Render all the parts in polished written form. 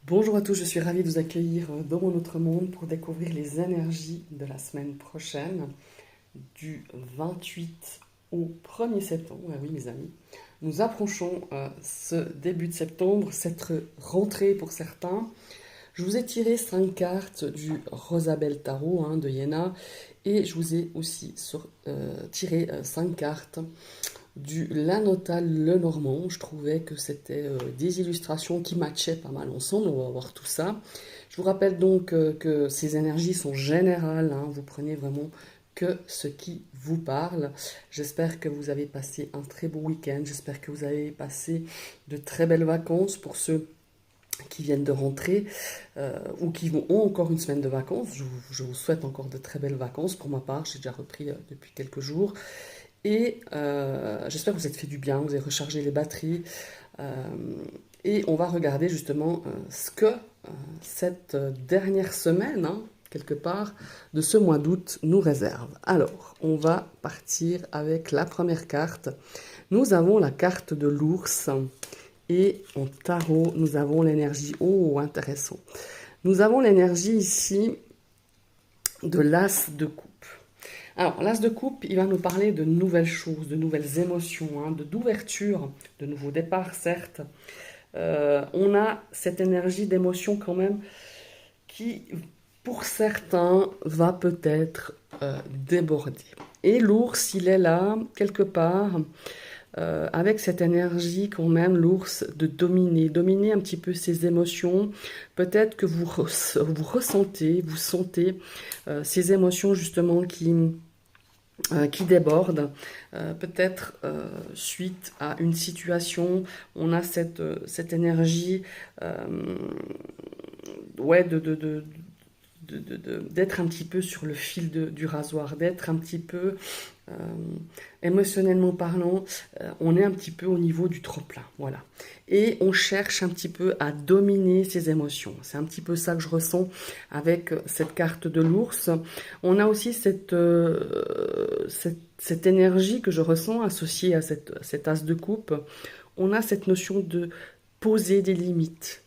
Bonjour à tous, je suis ravie de vous accueillir dans mon autre monde pour découvrir les énergies de la semaine prochaine, du 28 au 1er septembre. Ah oui, mes amis, nous approchons ce début de septembre, cette rentrée pour certains. Je vous ai tiré 5 cartes du Rosabelle Tarot de Iéna et je vous ai aussi tiré 5 cartes du Lanotal Lenormand. Je trouvais que c'était des illustrations qui matchaient pas mal ensemble. On va voir tout ça. Je vous rappelle donc que ces énergies sont générales. Vous prenez vraiment que ce qui vous parle. J'espère que vous avez passé un très beau week-end. J'espère que vous avez passé de très belles vacances pour ceux qui viennent de rentrer ou qui ont encore une semaine de vacances. Je vous souhaite encore de très belles vacances. Pour ma part, j'ai déjà repris depuis quelques jours. Et j'espère que vous êtes fait du bien, vous avez rechargé les batteries. Euh, et on va regarder justement ce que cette dernière semaine, quelque part, de ce mois d'août nous réserve. Alors, on va partir avec la première carte. Nous avons la carte de l'ours. Et en tarot, nous avons l'énergie. Oh, intéressant. Nous avons l'énergie ici de l'as de coupe. Alors, l'as de coupe, il va nous parler de nouvelles choses, de nouvelles émotions, d'ouverture, de nouveaux départs, certes. On a cette énergie d'émotion quand même qui, pour certains, va peut-être déborder. Et l'ours, il est là, quelque part, avec cette énergie quand même, l'ours, de dominer un petit peu ses émotions. Peut-être que vous ressentez, vous sentez ces émotions justement qui débordent, peut-être suite à une situation. On a cette énergie ouais, d'être un petit peu sur le fil du rasoir, d'être un petit peu émotionnellement parlant, on est un petit peu au niveau du trop-plein, voilà. Et on cherche un petit peu à dominer ses émotions. C'est un petit peu ça que je ressens avec cette carte de l'ours. On a aussi cette énergie que je ressens associée à cet as de coupe. On a cette notion de poser des limites.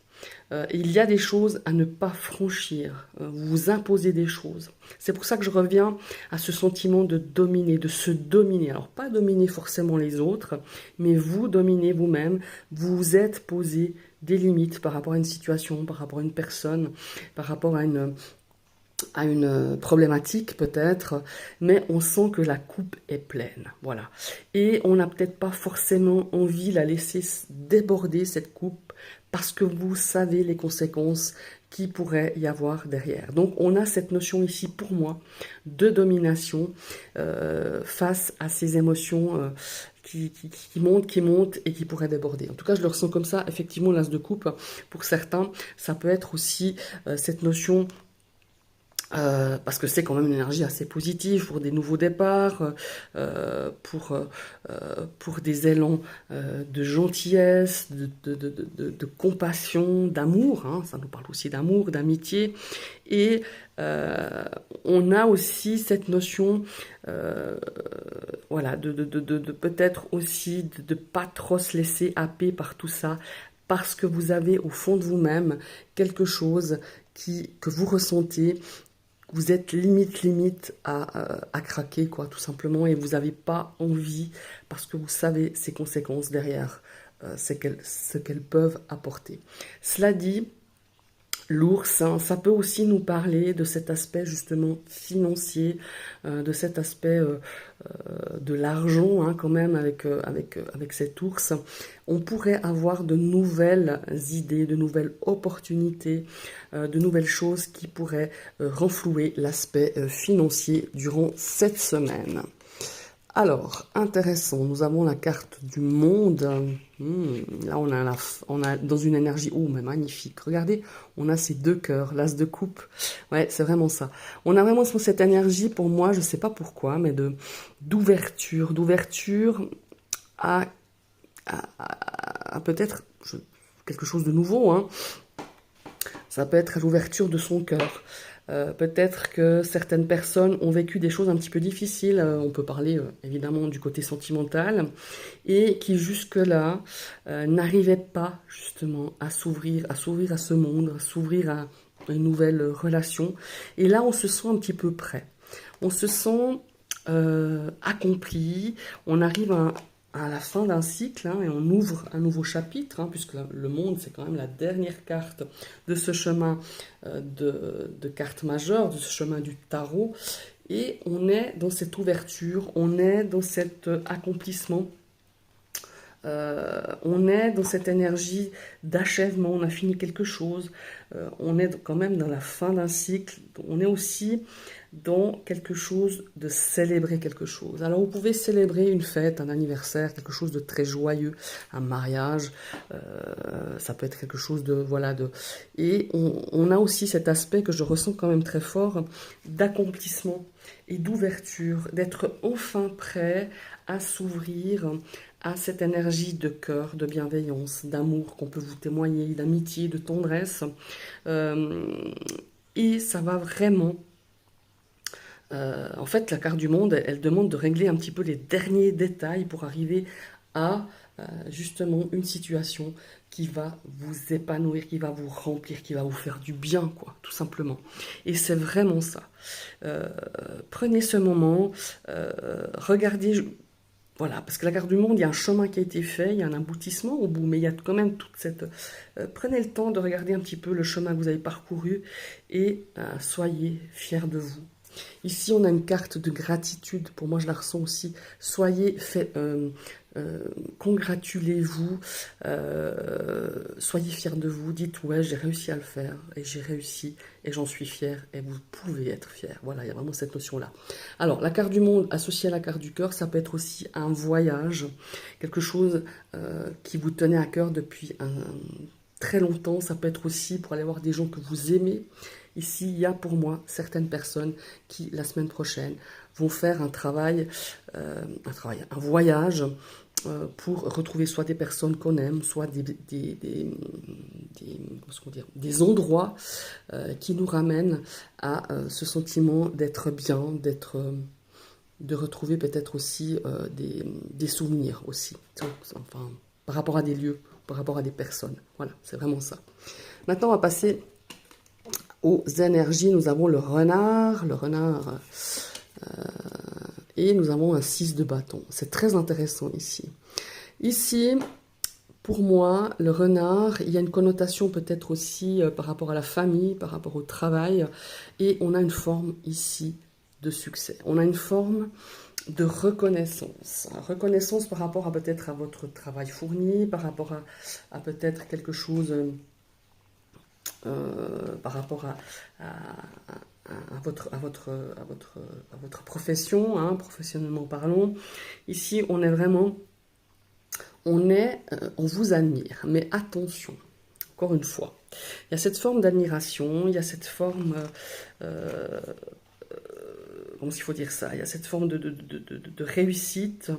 Il y a des choses à ne pas franchir. Vous vous imposez des choses. C'est pour ça que je reviens à ce sentiment de dominer, de se dominer. Alors, pas dominer forcément les autres, mais vous dominer vous-même. Vous vous êtes posé des limites par rapport à une situation, par rapport à une personne, par rapport à une problématique peut-être, mais on sent que la coupe est pleine, voilà. Et on n'a peut-être pas forcément envie de la laisser déborder, cette coupe, parce que vous savez les conséquences qui pourrait y avoir derrière. Donc on a cette notion ici, pour moi, de domination face à ces émotions qui montent et qui pourraient déborder. En tout cas, je le ressens comme ça. Effectivement, l'as de coupe, pour certains, ça peut être aussi cette notion parce que c'est quand même une énergie assez positive pour des nouveaux départs, pour des élans de gentillesse, de compassion, d'amour. Ça nous parle aussi d'amour, d'amitié. Et on a aussi cette notion, voilà, de peut-être aussi de ne pas trop se laisser happer par tout ça, parce que vous avez au fond de vous-même quelque chose que vous ressentez. Vous êtes limite à craquer, quoi, tout simplement, et vous n'avez pas envie, parce que vous savez ces conséquences derrière, ce qu'elles peuvent apporter. Cela dit, l'ours, ça peut aussi nous parler de cet aspect justement financier, de cet aspect de l'argent quand même avec cet ours. On pourrait avoir de nouvelles idées, de nouvelles opportunités, de nouvelles choses qui pourraient renflouer l'aspect financier durant cette semaine. Alors, intéressant, nous avons la carte du monde. Là, on a dans une énergie, oh, mais magnifique. Regardez, on a ces deux cœurs, l'as de coupe. Ouais, c'est vraiment ça. On a vraiment cette énergie, pour moi, je ne sais pas pourquoi, mais d'ouverture à, à peut-être quelque chose de nouveau. Ça peut être à l'ouverture de son cœur. Peut-être que certaines personnes ont vécu des choses un petit peu difficiles. On peut parler évidemment du côté sentimental et qui jusque-là n'arrivaient pas justement à s'ouvrir à ce monde, à s'ouvrir à une nouvelle relation. Et là, on se sent un petit peu prêt. On se sent accompli. On arrive à la fin d'un cycle hein, et on ouvre un nouveau chapitre, hein, puisque le monde, c'est quand même la dernière carte de ce chemin de cartes majeures, de ce chemin du tarot. Et on est dans cette ouverture, on est dans cet accomplissement. On est dans cette énergie d'achèvement, on a fini quelque chose, on est quand même dans la fin d'un cycle, on est aussi dans quelque chose de célébrer quelque chose. Alors vous pouvez célébrer une fête, un anniversaire, quelque chose de très joyeux, un mariage, ça peut être quelque chose de voilà de et on a aussi cet aspect que je ressens quand même très fort d'accomplissement et d'ouverture, d'être enfin prêt à s'ouvrir à cette énergie de cœur, de bienveillance, d'amour qu'on peut vous témoigner, d'amitié, de tendresse. Et ça va vraiment... en fait, la carte du monde, elle demande de régler un petit peu les derniers détails pour arriver à justement une situation qui va vous épanouir, qui va vous remplir, qui va vous faire du bien, quoi, tout simplement. Et c'est vraiment ça. Prenez ce moment, regardez... Voilà, parce que la carte du monde, il y a un chemin qui a été fait, il y a un aboutissement au bout, mais il y a quand même toute cette... prenez le temps de regarder un petit peu le chemin que vous avez parcouru et soyez fiers de vous. Ici, on a une carte de gratitude, pour moi je la ressens aussi. Congratulez-vous, soyez fiers de vous, dites ouais j'ai réussi à le faire, et j'ai réussi, et j'en suis fier, et vous pouvez être fier. Voilà, il y a vraiment cette notion-là. Alors, la carte du monde associée à la carte du cœur, ça peut être aussi un voyage, quelque chose qui vous tenait à cœur depuis très longtemps, ça peut être aussi pour aller voir des gens que vous aimez. Ici, il y a pour moi certaines personnes qui, la semaine prochaine, vont faire un voyage pour retrouver soit des personnes qu'on aime, soit des endroits qui nous ramènent à ce sentiment d'être bien, de retrouver peut-être aussi des souvenirs aussi, enfin, par rapport à des lieux, par rapport à des personnes. Voilà, c'est vraiment ça. Maintenant, on va passer aux énergies. Nous avons le renard, et nous avons un 6 de bâton. C'est très intéressant ici. Ici, pour moi, le renard, il y a une connotation peut-être aussi par rapport à la famille, par rapport au travail, et on a une forme ici de succès. On a une forme de reconnaissance. Reconnaissance par rapport à peut-être à votre travail fourni, par rapport à peut-être quelque chose... par rapport à votre profession, hein, professionnellement parlant. Ici, on est vraiment, on vous admire, mais attention, encore une fois, il y a cette forme d'admiration, il y a cette forme, comment il faut dire ça, il y a cette forme de réussite,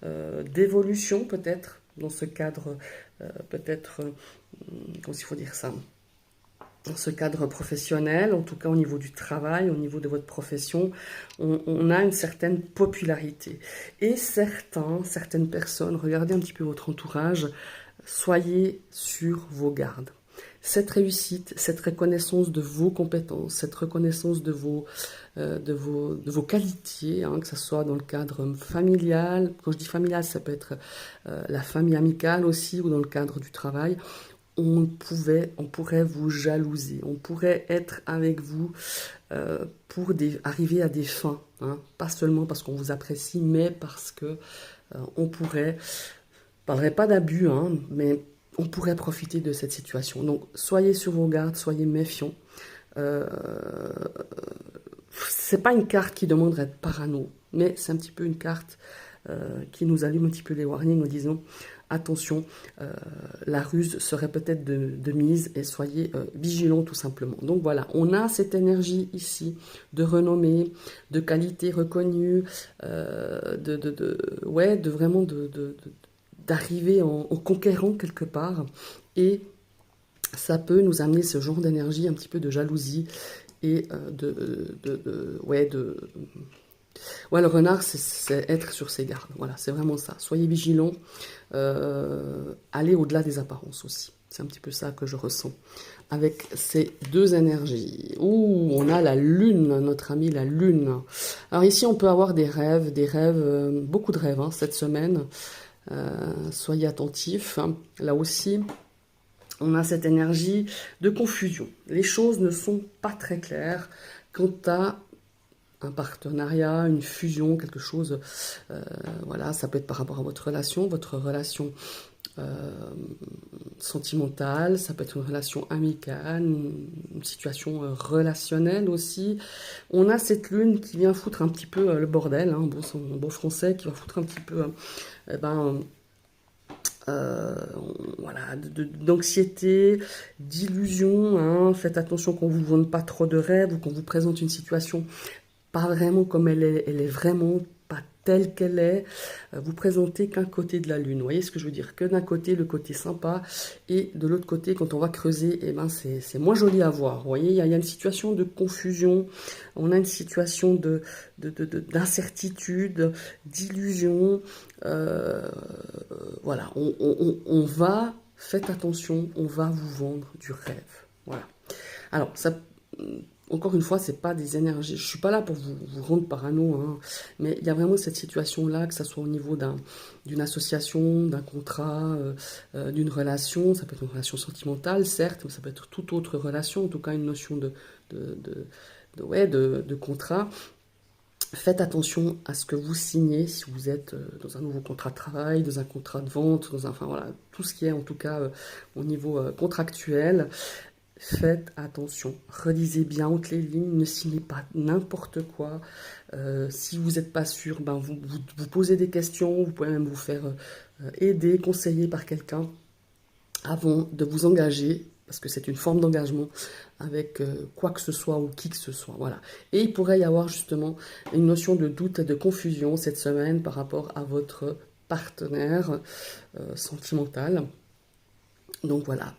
d'évolution peut-être, dans ce cadre, peut-être, comment il faut dire ça, dans ce cadre professionnel, en tout cas au niveau du travail, au niveau de votre profession, on a une certaine popularité. Et certaines personnes, regardez un petit peu votre entourage, soyez sur vos gardes. Cette réussite, cette reconnaissance de vos compétences, cette reconnaissance de vos qualités, hein, que ce soit dans le cadre familial, quand je dis familial, ça peut être la famille amicale aussi, ou dans le cadre du travail, on pourrait vous jalouser, on pourrait être avec vous pour arriver à des fins, hein, pas seulement parce qu'on vous apprécie, mais parce que on pourrait, je parlerai pas d'abus, hein, mais on pourrait profiter de cette situation. Donc soyez sur vos gardes, soyez méfiants. C'est pas une carte qui demande d'être parano, mais c'est un petit peu une carte qui nous allume un petit peu les warnings en disant attention, la ruse serait peut-être de mise et soyez vigilants tout simplement. Donc voilà, on a cette énergie ici de renommée, de qualité reconnue, d'arriver en conquérant quelque part, et ça peut nous amener ce genre d'énergie, un petit peu de jalousie et ouais, le renard, c'est être sur ses gardes. Voilà, c'est vraiment ça. Soyez vigilants. Allez au-delà des apparences aussi. C'est un petit peu ça que je ressens avec ces deux énergies. Ouh, on a la lune, notre amie la lune. Alors ici, on peut avoir des rêves, beaucoup de rêves cette semaine. Soyez attentifs. Là aussi, on a cette énergie de confusion. Les choses ne sont pas très claires quant à un partenariat, une fusion, quelque chose. Voilà, ça peut être par rapport à votre relation sentimentale, ça peut être une relation amicale, une situation relationnelle aussi. On a cette lune qui vient foutre un petit peu le bordel, bon français, qui va foutre un petit peu, voilà, d'anxiété, d'illusion. Faites attention qu'on vous vende pas trop de rêves ou qu'on vous présente une situation pas vraiment comme elle est vraiment pas telle qu'elle est. Vous présentez qu'un côté de la lune. Vous voyez ce que je veux dire? Que d'un côté, le côté sympa, et de l'autre côté, quand on va creuser, c'est moins joli à voir. Vous voyez, il y a une situation de confusion, on a une situation d'incertitude, d'illusion. Voilà, faites attention, on va vous vendre du rêve. Voilà. Alors, ça... Encore une fois, c'est pas des énergies. Je suis pas là pour vous rendre parano, mais il y a vraiment cette situation-là, que ça soit au niveau d'une association, d'un contrat, d'une relation. Ça peut être une relation sentimentale, certes, mais ça peut être toute autre relation. En tout cas, une notion de contrat. Faites attention à ce que vous signez si vous êtes dans un nouveau contrat de travail, dans un contrat de vente, enfin voilà, tout ce qui est en tout cas au niveau contractuel. Faites attention, relisez bien entre les lignes, ne signez pas n'importe quoi. Si vous n'êtes pas sûr, vous posez des questions, vous pouvez même vous faire aider, conseiller par quelqu'un avant de vous engager, parce que c'est une forme d'engagement avec quoi que ce soit ou qui que ce soit. Voilà. Et il pourrait y avoir justement une notion de doute et de confusion cette semaine par rapport à votre partenaire sentimental. Donc voilà.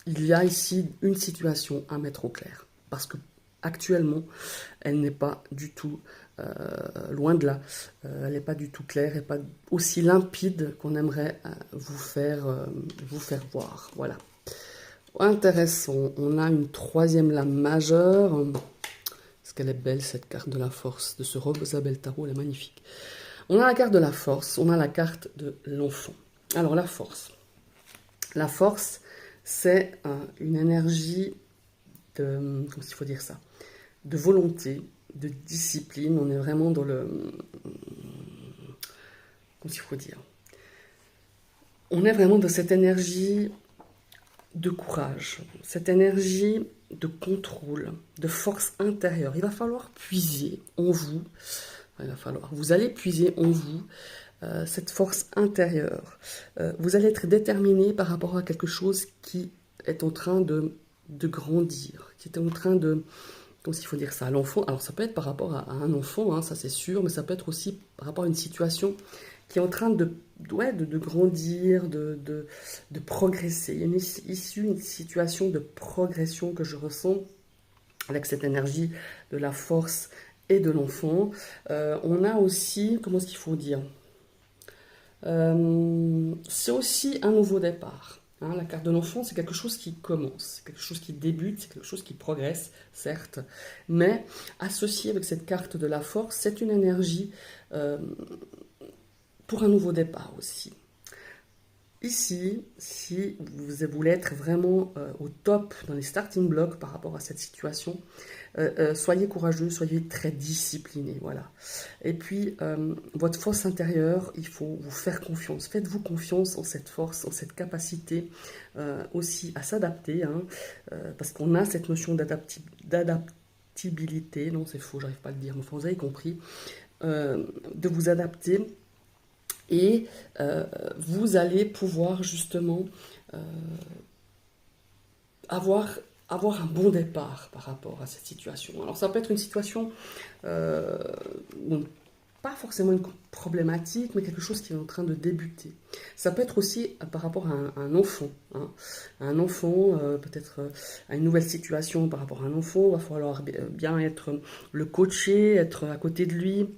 Il y a ici une situation à mettre au clair, parce que actuellement, elle n'est pas du tout, loin de là, elle n'est pas du tout claire et pas aussi limpide qu'on aimerait vous faire voir. Voilà. Intéressant, on a une troisième lame majeure. Est-ce qu'elle est belle cette carte de la force de ce Rosabelle Tarot, elle est magnifique. On a la carte de la force, on a la carte de l'enfant. Alors la force. La force, c'est une énergie de, comment il faut dire ça, de volonté, de discipline. On est vraiment dans le, comment il faut dire, on est vraiment dans cette énergie de courage, cette énergie de contrôle, de force intérieure. Il va falloir puiser en vous, vous allez puiser en vous cette force intérieure. Vous allez être déterminé par rapport à quelque chose qui est en train de grandir, qui est en train de... Comment il faut dire ça? L'enfant, alors ça peut être par rapport à un enfant, ça c'est sûr, mais ça peut être aussi par rapport à une situation qui est en train de grandir, de progresser. Il y a une situation de progression que je ressens avec cette énergie de la force et de l'enfant. On a aussi, comment est-ce qu'il faut dire? C'est aussi un nouveau départ. La carte de l'enfant, c'est quelque chose qui commence, c'est quelque chose qui débute, c'est quelque chose qui progresse, certes, mais associé avec cette carte de la force, c'est une énergie pour un nouveau départ aussi. Ici, si vous voulez être vraiment au top dans les starting blocks par rapport à cette situation, soyez courageux, soyez très discipliné, voilà. Et puis, votre force intérieure, il faut vous faire confiance. Faites-vous confiance en cette force, en cette capacité aussi à s'adapter, parce qu'on a cette notion d'adaptabilité, non c'est faux, j'arrive pas à le dire, mais enfin, vous avez compris, de vous adapter. Et vous allez pouvoir justement avoir un bon départ par rapport à cette situation. Alors ça peut être une situation pas forcément une problématique, mais quelque chose qui est en train de débuter. Ça peut être aussi par rapport à un enfant, hein. Un enfant, peut-être à une nouvelle situation par rapport à un enfant, il va falloir bien être le coacher, être à côté de lui,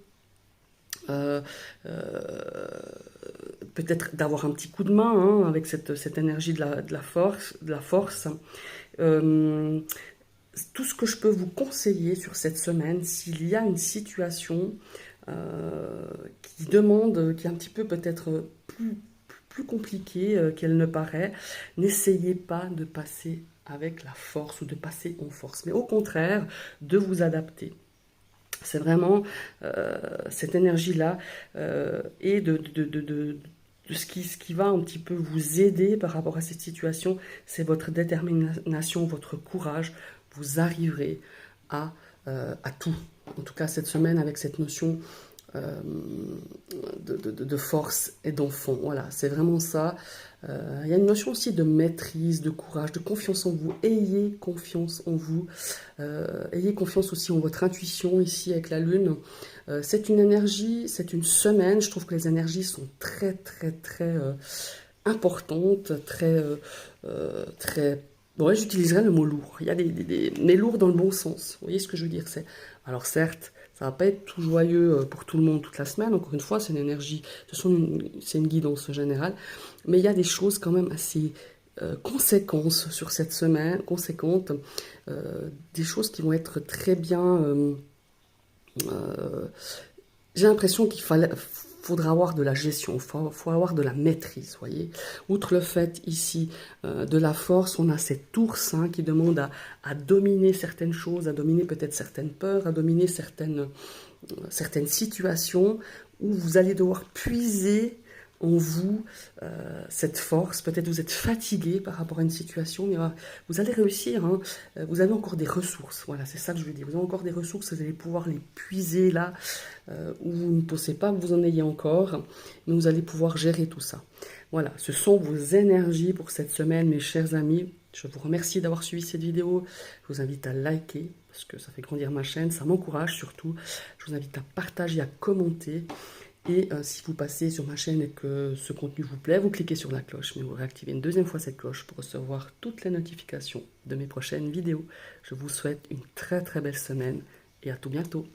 euh, euh, peut-être d'avoir un petit coup de main, hein, avec cette énergie de la force, de la force. Euh, Tout ce que je peux vous conseiller sur cette semaine, s'il y a une situation qui demande, qui est un petit peu peut-être plus compliquée qu'elle ne paraît, n'essayez pas de passer avec la force ou de passer en force, mais au contraire, de vous adapter. C'est vraiment cette énergie-là et de ce qui va un petit peu vous aider par rapport à cette situation, c'est votre détermination, votre courage. Vous arriverez à tout. En tout cas, cette semaine, avec cette notion euh, de force et d'enfant. Voilà, c'est vraiment ça. Il y a une notion aussi de maîtrise, de courage, de confiance en vous. Ayez confiance en vous. Ayez confiance aussi en votre intuition ici avec la Lune. C'est une énergie, c'est une semaine. Je trouve que les énergies sont très importantes, très. Bon, ouais, j'utiliserais le mot lourd. Il y a mais lourd dans le bon sens. Vous voyez ce que je veux dire? Alors certes, ça va pas être tout joyeux pour tout le monde toute la semaine. Encore une fois, c'est une énergie, c'est une guidance générale. Mais il y a des choses quand même assez conséquences sur cette semaine, conséquentes, des choses qui vont être très bien. Euh, j'ai l'impression faudra avoir de la gestion, faut avoir de la maîtrise, voyez. Outre le fait ici de la force, on a cet ours, hein, qui demande à dominer certaines choses, à dominer peut-être certaines peurs, à dominer certaines situations où vous allez devoir puiser en vous cette force. Peut-être vous êtes fatigué par rapport à une situation, mais vous allez réussir, hein. Vous avez encore des ressources. Voilà, c'est ça que je veux dire. Vous avez encore des ressources, vous allez pouvoir les puiser là où vous ne pensez pas que vous en ayez encore, mais vous allez pouvoir gérer tout ça. Voilà, ce sont vos énergies pour cette semaine, mes chers amis. Je vous remercie d'avoir suivi cette vidéo. Je vous invite à liker, parce que ça fait grandir ma chaîne, ça m'encourage surtout. Je vous invite à partager, à commenter. Et si vous passez sur ma chaîne et que ce contenu vous plaît, vous cliquez sur la cloche, mais vous réactivez une deuxième fois cette cloche pour recevoir toutes les notifications de mes prochaines vidéos. Je vous souhaite une très belle semaine et à tout bientôt.